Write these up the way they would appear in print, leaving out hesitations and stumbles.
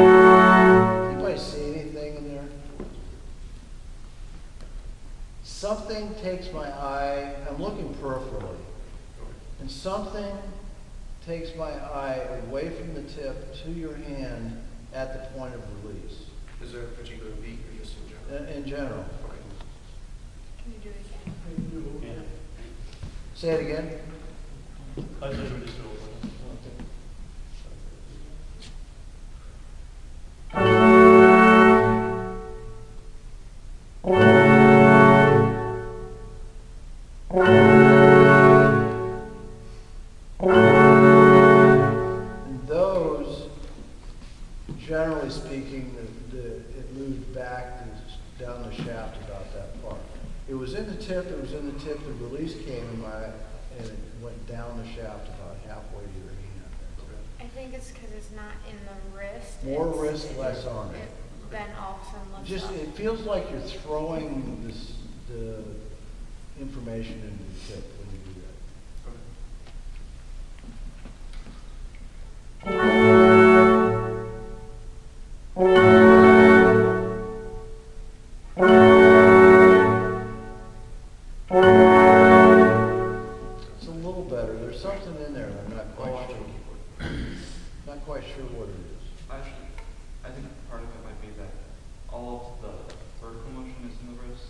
Anybody see anything in there? Something takes my eye, I'm looking peripherally, and something takes my eye away from the tip to your hand at the point of release. Is there a particular beat or just in general? In general. Okay. Can you do it again? Say it again. And those, generally speaking, it moved back down the shaft about that far. It was in the tip, the release came in and it went down the shaft about halfway to your hand. I think it's because it's not in the wrist. More It's- wrist, less arm. Then all of a sudden lifts Just, up. it feels like you're throwing the information into the tip when you do that. Okay. It's a little better. There's something in there. I'm not quite sure. Not quite sure what it is. Actually, I think part of it might be that all of the vertical motion is in the wrist,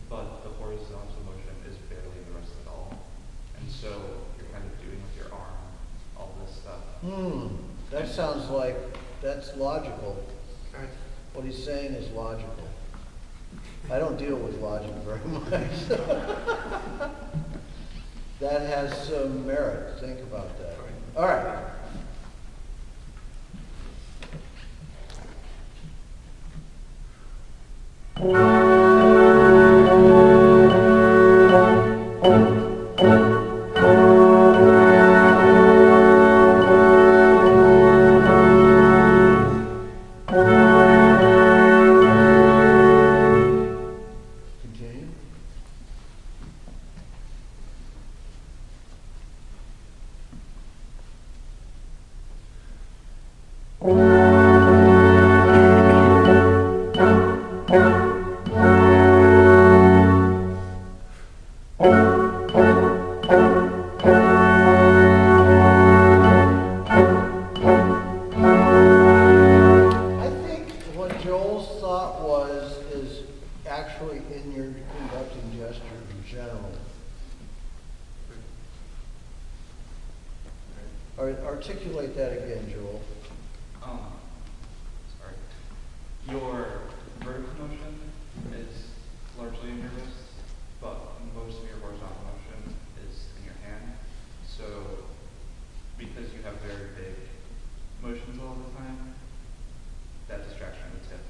but the horizontal motion is barely in the wrist at all. And so you're kind of doing with your arm all this stuff. That sounds like that's logical. Okay. What he's saying is logical. I don't deal with logic very much. That has some merit. Think about that. All right. Continue. I think what Joel's thought is actually in your conducting gesture in general. Articulate that again, Joel. Sorry. Your vertical motion is largely in your wrist, but most of your horizontal motion is in your hand. So because you have very big motions all the time, that distraction of the tip,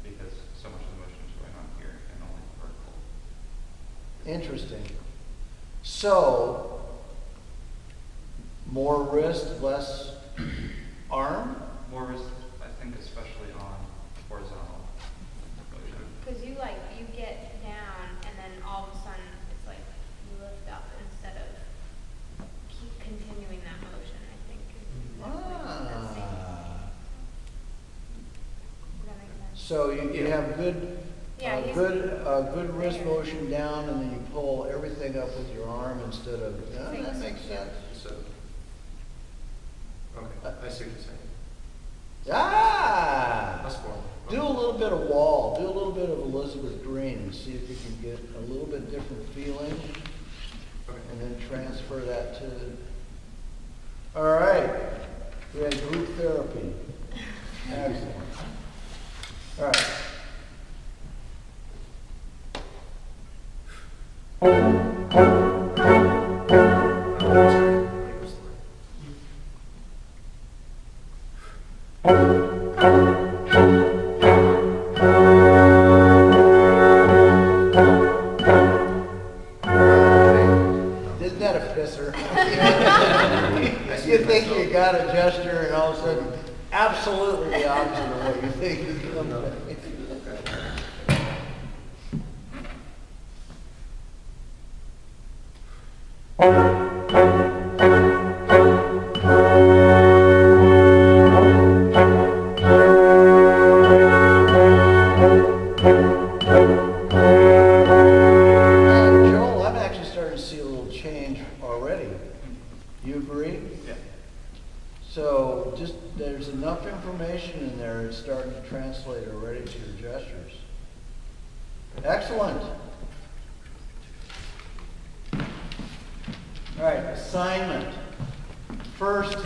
because so much of the motion is going on here and only vertical. Interesting. So, more wrist, less arm? More wrist, I think, especially on horizontal motion. Because you get down and then all of a sudden it's like you lift up instead of keep continuing that motion, I think. Does that make sense? So you have good, Yeah, he's- good wrist motion down, and then you pull everything up with your arm instead of, that makes sense. So, okay, I see what you're saying. That's formal. Do a little bit of Wall, do a little bit of Elizabeth Green, and see if you can get a little bit different feeling, Okay. and then transfer that to, all right, we had group therapy. Excellent. All right. Isn't that a pisser? You think you got a gesture and all of a sudden, absolutely the opposite of what you think is coming. And Joel, I'm actually starting to see a little change already. You agree? Yeah. So just, there's enough information in there, it's starting to translate already to your gestures. Excellent. All right, assignment. First,